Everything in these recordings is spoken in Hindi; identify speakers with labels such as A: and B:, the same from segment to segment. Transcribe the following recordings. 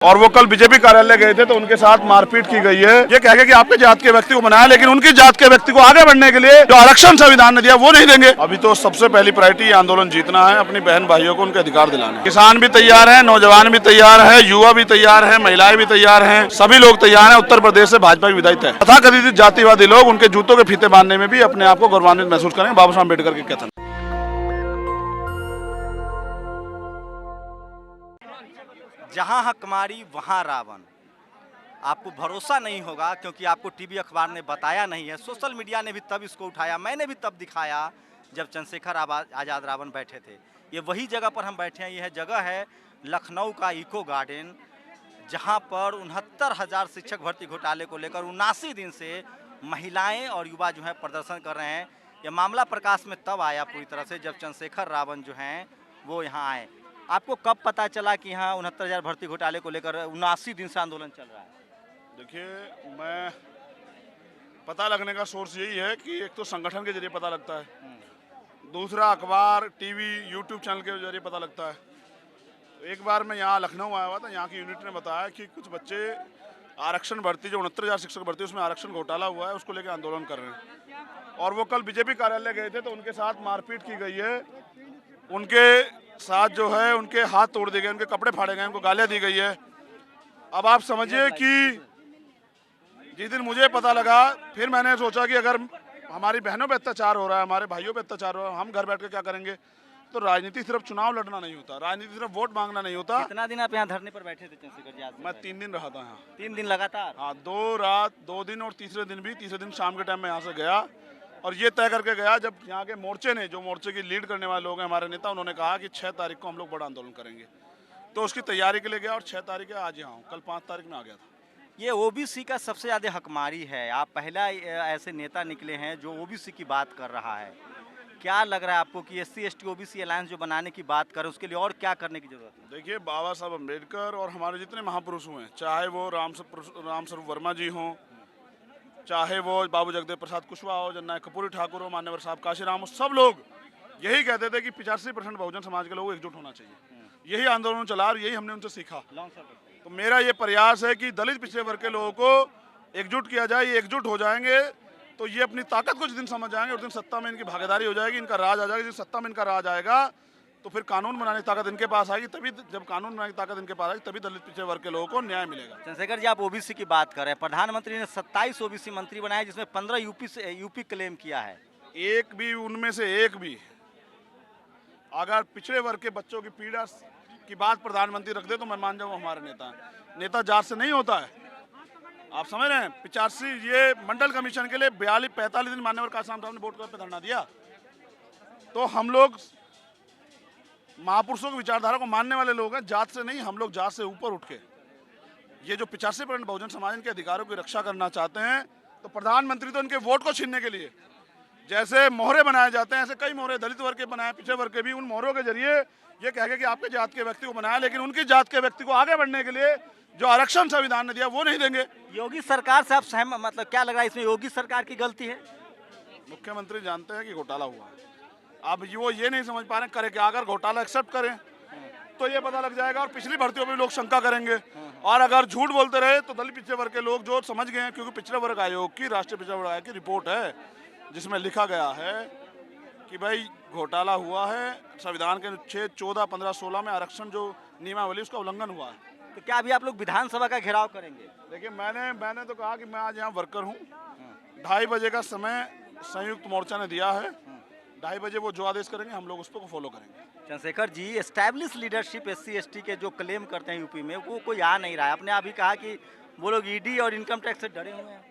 A: और वो कल बीजेपी कार्यालय गए थे तो उनके साथ मारपीट की गई है। ये कह के कि आपके जात के व्यक्ति को बनाया, लेकिन उनकी जात के व्यक्ति को आगे बढ़ने के लिए जो आरक्षण संविधान ने दिया वो नहीं देंगे। अभी तो सबसे पहली प्रायोरिटी आंदोलन जीतना है, अपनी बहन भाइयों को उनके अधिकार दिलाने। किसान भी तैयार है, नौजवान भी तैयार है, युवा भी तैयार है, महिलाएं भी तैयार है, सभी लोग तैयार है। उत्तर प्रदेश से भाजपा की विधायक है। तथाकथित जातिवादी लोग उनके जूतों के फीते बांधने में भी अपने आप को गौरवान्वित महसूस करेंगे। बाबा साहब अम्बेडकर के कथन।
B: जहां हकमारी वहां रावण। आपको भरोसा नहीं होगा क्योंकि आपको टीवी अखबार ने बताया नहीं है, सोशल मीडिया ने भी तब इसको उठाया, मैंने भी तब दिखाया जब चंद्रशेखर आज़ाद रावण बैठे थे। ये वही जगह पर हम बैठे हैं। यह जगह है लखनऊ का इको गार्डन, जहां पर 69,000 शिक्षक भर्ती घोटाले को लेकर 79 दिन से महिलाएं और युवा जो है प्रदर्शन कर रहे हैं। यह मामला प्रकाश में तब आया पूरी तरह से जब चंद्रशेखर रावण जो हैं वो यहाँ आए। आपको कब पता चला कि यहाँ 69,000 भर्ती घोटाले को लेकर 79 दिन से आंदोलन चल रहा है?
A: देखिए, मैं पता लगने का सोर्स यही है कि एक तो संगठन के जरिए पता लगता है, दूसरा अखबार, टीवी, यूट्यूब चैनल के जरिए पता लगता है। तो एक बार मैं यहाँ लखनऊ आया हुआ था, यहाँ की यूनिट ने बताया कि कुछ बच्चे आरक्षण भर्ती, जो 69,000 शिक्षक भर्ती उसमें आरक्षण घोटाला हुआ है, उसको लेकर आंदोलन कर रहे हैं। और वो कल बीजेपी कार्यालय गए थे तो उनके साथ मारपीट की गई है। उनके साथ जो है उनके हाथ तोड़ दिए गए, उनके कपड़े फाड़े गए, उनको गालियाँ दी गई है। अब आप समझिए कि जिस दिन मुझे पता लगा, फिर मैंने सोचा कि अगर हमारी बहनों पे अत्याचार हो रहा है, हमारे भाइयों पे अत्याचार हो रहा है, हम घर बैठ के क्या करेंगे? तो राजनीति सिर्फ चुनाव लड़ना नहीं होता, राजनीति सिर्फ वोट मांगना नहीं होता।
B: कितना दिन आप यहाँ धरने पर बैठे थे चंद्रशेखर जी?
A: मैं 3 दिन रहा था यहाँ।
B: 3 दिन लगातार?
A: हाँ, 2 रात 2 दिन, और तीसरे दिन शाम के टाइम में यहाँ से गया और ये तय करके गया, जब यहाँ के मोर्चे ने, जो मोर्चे की लीड करने वाले लोग हैं हमारे नेता, उन्होंने कहा कि 6 तारीख को हम लोग बड़ा आंदोलन करेंगे। तो उसकी तैयारी के लिए गया और 6 तारीख आज यहाँ हूँ। कल 5 तारीख में आ गया था।
B: ये ओबीसी का सबसे ज़्यादा हकमारी है। आप पहला ऐसे नेता निकले हैं जो ओबीसी की बात कर रहा है। क्या लग रहा है आपको कि SC ST OBC अलायंस जो बनाने की बात करें, उसके लिए और क्या करने की जरूरत है?
A: देखिए, बाबा साहब अम्बेडकर और हमारे जितने महापुरुष हुए हैं, चाहे वो रामस्वरूप वर्मा जी हों, चाहे वो बाबू जगदेव प्रसाद कुशवाहा हो, जननायक कर्पूरी ठाकुर हो, मान्यवर साहब काशीराम हो, सब लोग यही कहते थे कि 85% बहुजन समाज के लोगों को एकजुट होना चाहिए। यही आंदोलन चला और यही हमने उनसे सीखा। तो मेरा ये प्रयास है कि दलित पिछड़े वर्ग के लोगों को एकजुट किया जाए। ये एकजुट हो जाएंगे तो ये अपनी ताकत कुछ दिन समझ जाएंगे और दिन सत्ता में इनकी भागीदारी हो जाएगी, इनका राज आ जाएगा। जिस सत्ता में इनका राज आएगा तो फिर कानून बनाने की ताकत इनके पास आएगी। तभी जब कानून बनाने की ताकत इनके पास आएगी तभी दलित पिछड़े वर्ग के लोगों को न्याय मिलेगा।
B: चंद्रशेखर जी, आप ओबीसी की बात कर रहे हैं। प्रधानमंत्री ने 27 ओबीसी मंत्री बनाए, जिसमें 15 यूपी क्लेम किया है।
A: एक भी उनमें से एक भी अगर पिछड़े वर्ग के बच्चों की पीड़ा की बात प्रधानमंत्री रख दे तो मैं मान जाऊँ हमारे नेता जात से नहीं होता है। आप समझ रहे हैं? 85 ये मंडल कमीशन के लिए 42-45 दिन मान्यवर काशीराम साहब ने वोट पे धरना दिया। तो हम लोग महापुरुषों की विचारधारा को मानने वाले लोग हैं, जात से नहीं। हम लोग जात से ऊपर उठ के ये जो 85% बहुजन समाज के अधिकारों की रक्षा करना चाहते हैं, तो प्रधानमंत्री तो उनके वोट को छीनने के लिए जैसे मोहरे बनाए जाते हैं, ऐसे कई मोहरे दलित वर्ग के बनाए, पिछड़े वर्ग के भी। उन मोहरों के जरिए ये कह के कि आपके जात के व्यक्ति को बनाया, लेकिन उनकी जात के व्यक्ति को आगे बढ़ने के लिए जो आरक्षण संविधान ने दिया वो नहीं देंगे।
B: योगी सरकार से आप सहमत, मतलब क्या लग रहा है इसमें योगी सरकार की गलती है?
A: मुख्यमंत्री जानते हैं कि घोटाला हुआ है। अब वो ये नहीं समझ पा रहे करें क्या। अगर घोटाला एक्सेप्ट करें तो ये पता लग जाएगा और पिछली भर्तियों में लोग शंका करेंगे। और अगर झूठ बोलते रहे तो दलित पिछड़े वर्ग के लोग जो समझ गए हैं, क्योंकि पिछड़े वर्ग आयोग की, राष्ट्रीय पिछड़े वर्ग आयोग की रिपोर्ट है जिसमें लिखा गया है कि भाई घोटाला हुआ है, संविधान के अनुच्छेद 14, 15, 16 में आरक्षण जो नियमावली उसका उल्लंघन हुआ है।
B: तो क्या अभी आप लोग विधानसभा का घेराव करेंगे?
A: देखिए, मैंने तो कहा कि मैं आज यहाँ वर्कर हूँ। 2:30 बजे का समय संयुक्त मोर्चा ने दिया है। 2:30 बजे वो जो आदेश करेंगे हम लोग उसको फॉलो करेंगे।
B: Chandrashekhar ji, establish leadership SC ST के जो क्लेम करते हैं यूपी में, वो कोई आ नहीं रहा है। आपने अभी कहा कि वो लोग ED और इनकम टैक्स से डरे हुए हैं।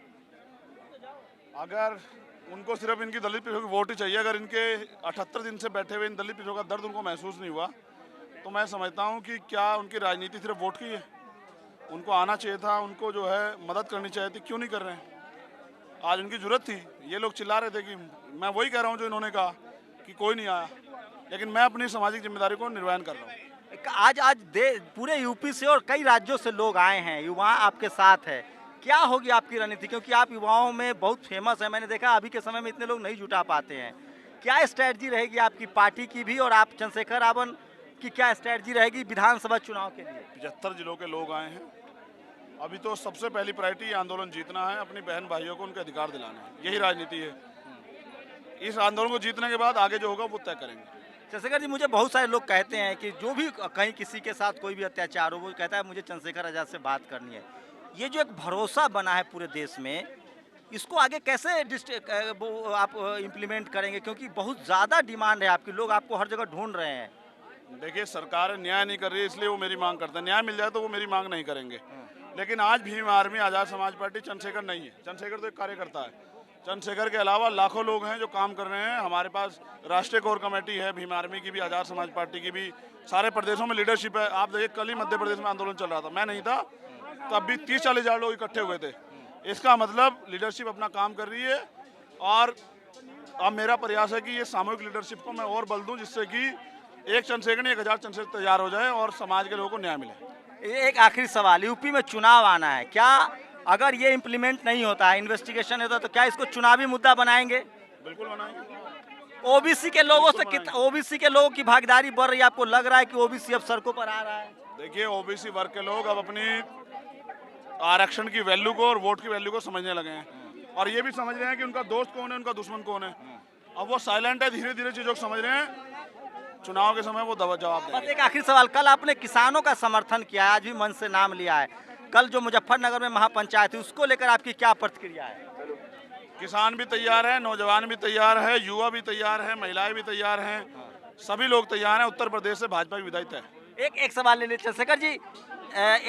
A: अगर उनको सिर्फ इनकी दलित पिछड़ों की वोट ही चाहिए, अगर इनके 78 दिन से बैठे हुए इन दलित पिछड़ों का दर्द उनको महसूस नहीं हुआ, तो मैं समझता हूँ कि क्या उनकी राजनीति सिर्फ वोट की है? उनको आना चाहिए था, उनको जो है मदद करनी चाहिए थी, क्यों नहीं कर रहे हैं? आज उनकी जरूरत थी। ये लोग चिल्ला रहे थे कि मैं वही कह रहा हूँ जो इन्होंने कहा कि कोई नहीं आया, लेकिन मैं अपनी सामाजिक जिम्मेदारी को निर्वहन कर रहा हूँ।
B: आज पूरे यूपी से और कई राज्यों से लोग आए हैं, युवा आपके साथ है। क्या होगी आपकी रणनीति, क्योंकि आप युवाओं में बहुत फेमस है? मैंने देखा अभी के समय में इतने लोग नहीं जुटा पाते हैं। क्या स्ट्रैटेजी रहेगी आपकी पार्टी की भी, और आप चंद्रशेखर रावण आपकी क्या स्ट्रैटेजी रहेगी विधानसभा चुनाव के लिए?
A: 75 जिलों के लोग आए हैं। अभी तो सबसे पहली प्रायोरिटी आंदोलन जीतना है, अपनी बहन भाइयों को उनके अधिकार दिलाना है, यही राजनीति है। इस आंदोलन को जीतने के बाद आगे जो होगा वो तय करेंगे।
B: चंद्रशेखर जी, मुझे बहुत सारे लोग कहते हैं कि जो भी कहीं किसी के साथ कोई भी अत्याचार हो, वो कहता है मुझे चंद्रशेखर आजाद से बात करनी है। ये जो एक भरोसा बना है पूरे देश में, इसको आगे कैसे वो आप इम्प्लीमेंट करेंगे, क्योंकि बहुत ज़्यादा डिमांड है आपकी, लोग आपको हर जगह ढूंढ रहे हैं।
A: देखिए, सरकार न्याय नहीं कर रही है, इसलिए वो मेरी मांग करते हैं। न्याय मिल जाए तो वो मेरी मांग नहीं करेंगे। लेकिन आज भीम आर्मी आज़ाद समाज पार्टी चंद्रशेखर नहीं है। चंद्रशेखर तो एक कार्यकर्ता है। चंद्रशेखर के अलावा लाखों लोग हैं जो काम कर रहे हैं। हमारे पास राष्ट्रीय कोर कमेटी है, भीम आर्मी की भी, आज़ाद समाज पार्टी की भी, सारे प्रदेशों में लीडरशिप है। आप देखिए, कल ही मध्य प्रदेश में आंदोलन चल रहा था, मैं नहीं था, तब भी 30-40 हज़ार लोग इकट्ठे हुए थे। इसका मतलब लीडरशिप अपना काम कर रही है। और अब मेरा प्रयास है कि ये सामूहिक लीडरशिप को मैं और बल दूं, जिससे कि एक चंद्रशेखर नहीं 1000 चंद्रशेखर तैयार हो जाए और समाज के लोगों को न्याय मिले।
B: एक आखिरी सवाल, यूपी में चुनाव आना है, क्या अगर ये इम्प्लीमेंट नहीं होता है, इन्वेस्टिगेशन होता है, तो क्या इसको चुनावी मुद्दा बनाएंगे?
A: बिल्कुल बनाएंगे।
B: ओबीसी के लोगों से कितना, ओबीसी के लोगों की भागीदारी बढ़ रही है? आपको लग रहा है कि ओबीसी अब सड़कों पर आ रहा है?
A: देखिए, ओबीसी वर्ग के लोग अब अपनी आरक्षण की वैल्यू को और वोट की वैल्यू को समझने लगे हैं, और ये भी समझ रहे हैं कि उनका दोस्त कौन है, उनका दुश्मन कौन है। अब वो साइलेंट है, धीरे धीरे चीजों को समझ रहे हैं। चुनाव के समय वो जवाब देंगे।
B: एक आखिरी सवाल, कल आपने किसानों का समर्थन किया है, आज भी मन से नाम लिया है, कल जो मुजफ्फरनगर में महापंचायत हुई उसको लेकर आपकी क्या प्रतिक्रिया है?
A: किसान भी तैयार है, नौजवान भी तैयार है, युवा भी तैयार है, महिलाएं भी तैयार हैं, सभी लोग तैयार हैं। उत्तर प्रदेश से भाजपा की विधायक है।
B: एक सवाल ले लीजिए चंद्रशेखर जी,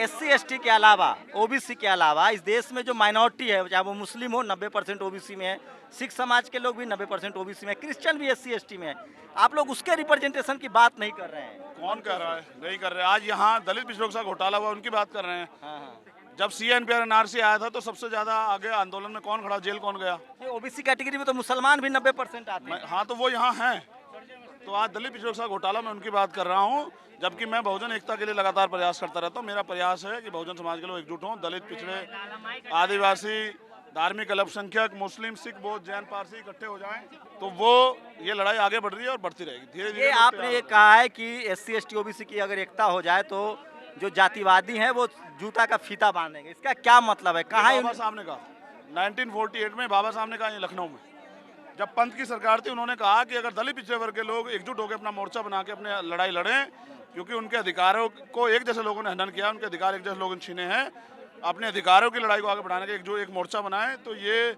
B: SC ST के अलावा, ओबीसी के अलावा इस देश में जो माइनॉरिटी है, चाहे वो मुस्लिम हो 90% ओबीसी में है, सिख समाज के लोग भी 90% ओबीसी में है, क्रिश्चियन भी SC ST में है, आप लोग उसके रिप्रेजेंटेशन की बात नहीं कर रहे हैं।
A: कौन कह रहा है नहीं कर रहे? आज यहाँ दलित पिछड़ों घोटाला हुआ, उनकी बात कर रहे हैं। जब CNPR NRC आया था तो सबसे ज्यादा आगे आंदोलन में कौन खड़ा, जेल कौन गया?
B: ओबीसी कैटेगरी में तो मुसलमान भी 90% आते हैं।
A: हाँ, तो वो यहाँ हैं। तो आज दलित पिछड़ों के साथ घोटाला में उनकी बात कर रहा हूँ, जबकि मैं बहुजन एकता के लिए लगातार प्रयास करता रहता हूँ। मेरा प्रयास है कि बहुजन समाज के लोग एकजुट हों, दलित, पिछड़े, आदिवासी, धार्मिक अल्पसंख्यक, मुस्लिम, सिख, बौद्ध, जैन, पारसी इकट्ठे हो जाएं, तो वो ये लड़ाई आगे बढ़ रही है और बढ़ती रहेगी धीरे धीरे।
B: आपने ये कहा है कि SC ST OBC की अगर एकता हो जाए तो जो जातिवादी हैं वो जूता का फीता बांधेंगे, इसका क्या मतलब है? कहाँ
A: बाबा साहब ने कहा 1948 में, बाबा साहब ने कहा ये लखनऊ में, जब पंत की सरकार थी, उन्होंने कहा कि अगर दलित पिछड़े वर्ग के लोग एकजुट होकर अपना मोर्चा बना के अपने लड़ाई लड़ें, क्योंकि उनके अधिकारों को एक जैसे लोगों ने हनन किया, उनके अधिकार एक जैसे लोगों ने छीने हैं, अपने अधिकारों की लड़ाई को आगे बढ़ाने के एक मोर्चा बनाए, तो ये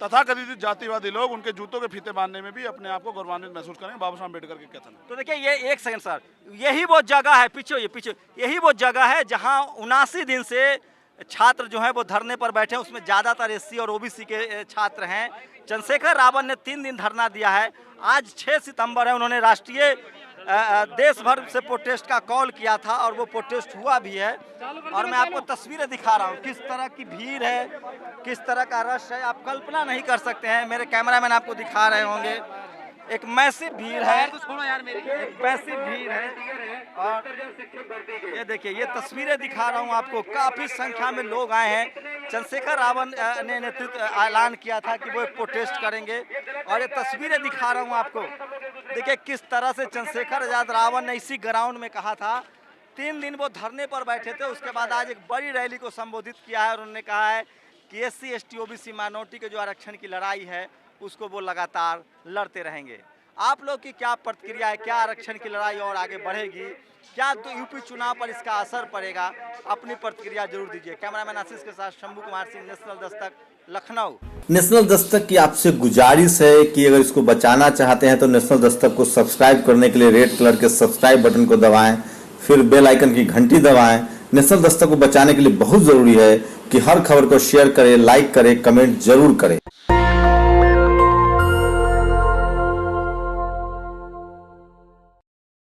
A: तथाकथित जातिवादी लोग उनके जूतों के फीते बांधने में भी अपने आप को गौरवान्वित महसूस करें। बाबा साहब अम्बेडकर के कथन।
B: तो देखिए, ये एक सेकंड सर, यही वो जगह है, पीछे यही वो जगह है जहां 79 दिन से छात्र जो है वो धरने पर बैठे हैं, उसमें ज़्यादातर SC और OBC के छात्र हैं। चंद्रशेखर रावण ने 3 दिन धरना दिया है, आज 6 सितंबर है, उन्होंने राष्ट्रीय देश भर से प्रोटेस्ट का कॉल किया था और वो प्रोटेस्ट हुआ भी है। और मैं आपको तस्वीरें दिखा रहा हूँ, किस तरह की भीड़ है, किस तरह का रश है, आप कल्पना नहीं कर सकते हैं। मेरे कैमरामैन आपको दिखा रहे होंगे, एक मैसिव भीड़ है, एक मैसिव भीड़ है। और ये देखिए, ये तस्वीरें दिखा रहा हूँ आपको, काफ़ी संख्या में लोग आए हैं। चंद्रशेखर रावण ने नेतृत्व ऐलान किया था कि वो एक प्रोटेस्ट करेंगे, और ये तस्वीरें दिखा रहा हूँ आपको। देखिए किस तरह से चंद्रशेखर आजाद रावण ने इसी ग्राउंड में कहा था, 3 दिन वो धरने पर बैठे थे, उसके बाद आज एक बड़ी रैली को संबोधित किया है और उन्होंने कहा है कि SC ST OBC माइनॉरिटी के जो आरक्षण की लड़ाई है उसको वो लगातार लड़ते रहेंगे। आप लोग की क्या प्रतिक्रिया है? क्या आरक्षण की लड़ाई और आगे बढ़ेगी? क्या तो यूपी चुनाव पर इसका असर पड़ेगा? अपनी प्रतिक्रिया जरूर दीजिए। कैमरामैन आशीष के साथ शंभू कुमार सिंह, नेशनल दस्तक, लखनऊ।
C: नेशनल दस्तक की आपसे गुजारिश है कि अगर इसको बचाना चाहते हैं तो नेशनल दस्तक को सब्सक्राइब करने के लिए रेड कलर के सब्सक्राइब बटन को दबाएं, फिर बेल आइकन की घंटी दबाएं। नेशनल दस्तक को बचाने के लिए बहुत जरूरी है कि हर खबर को शेयर करें, लाइक करें, कमेंट जरूर करें।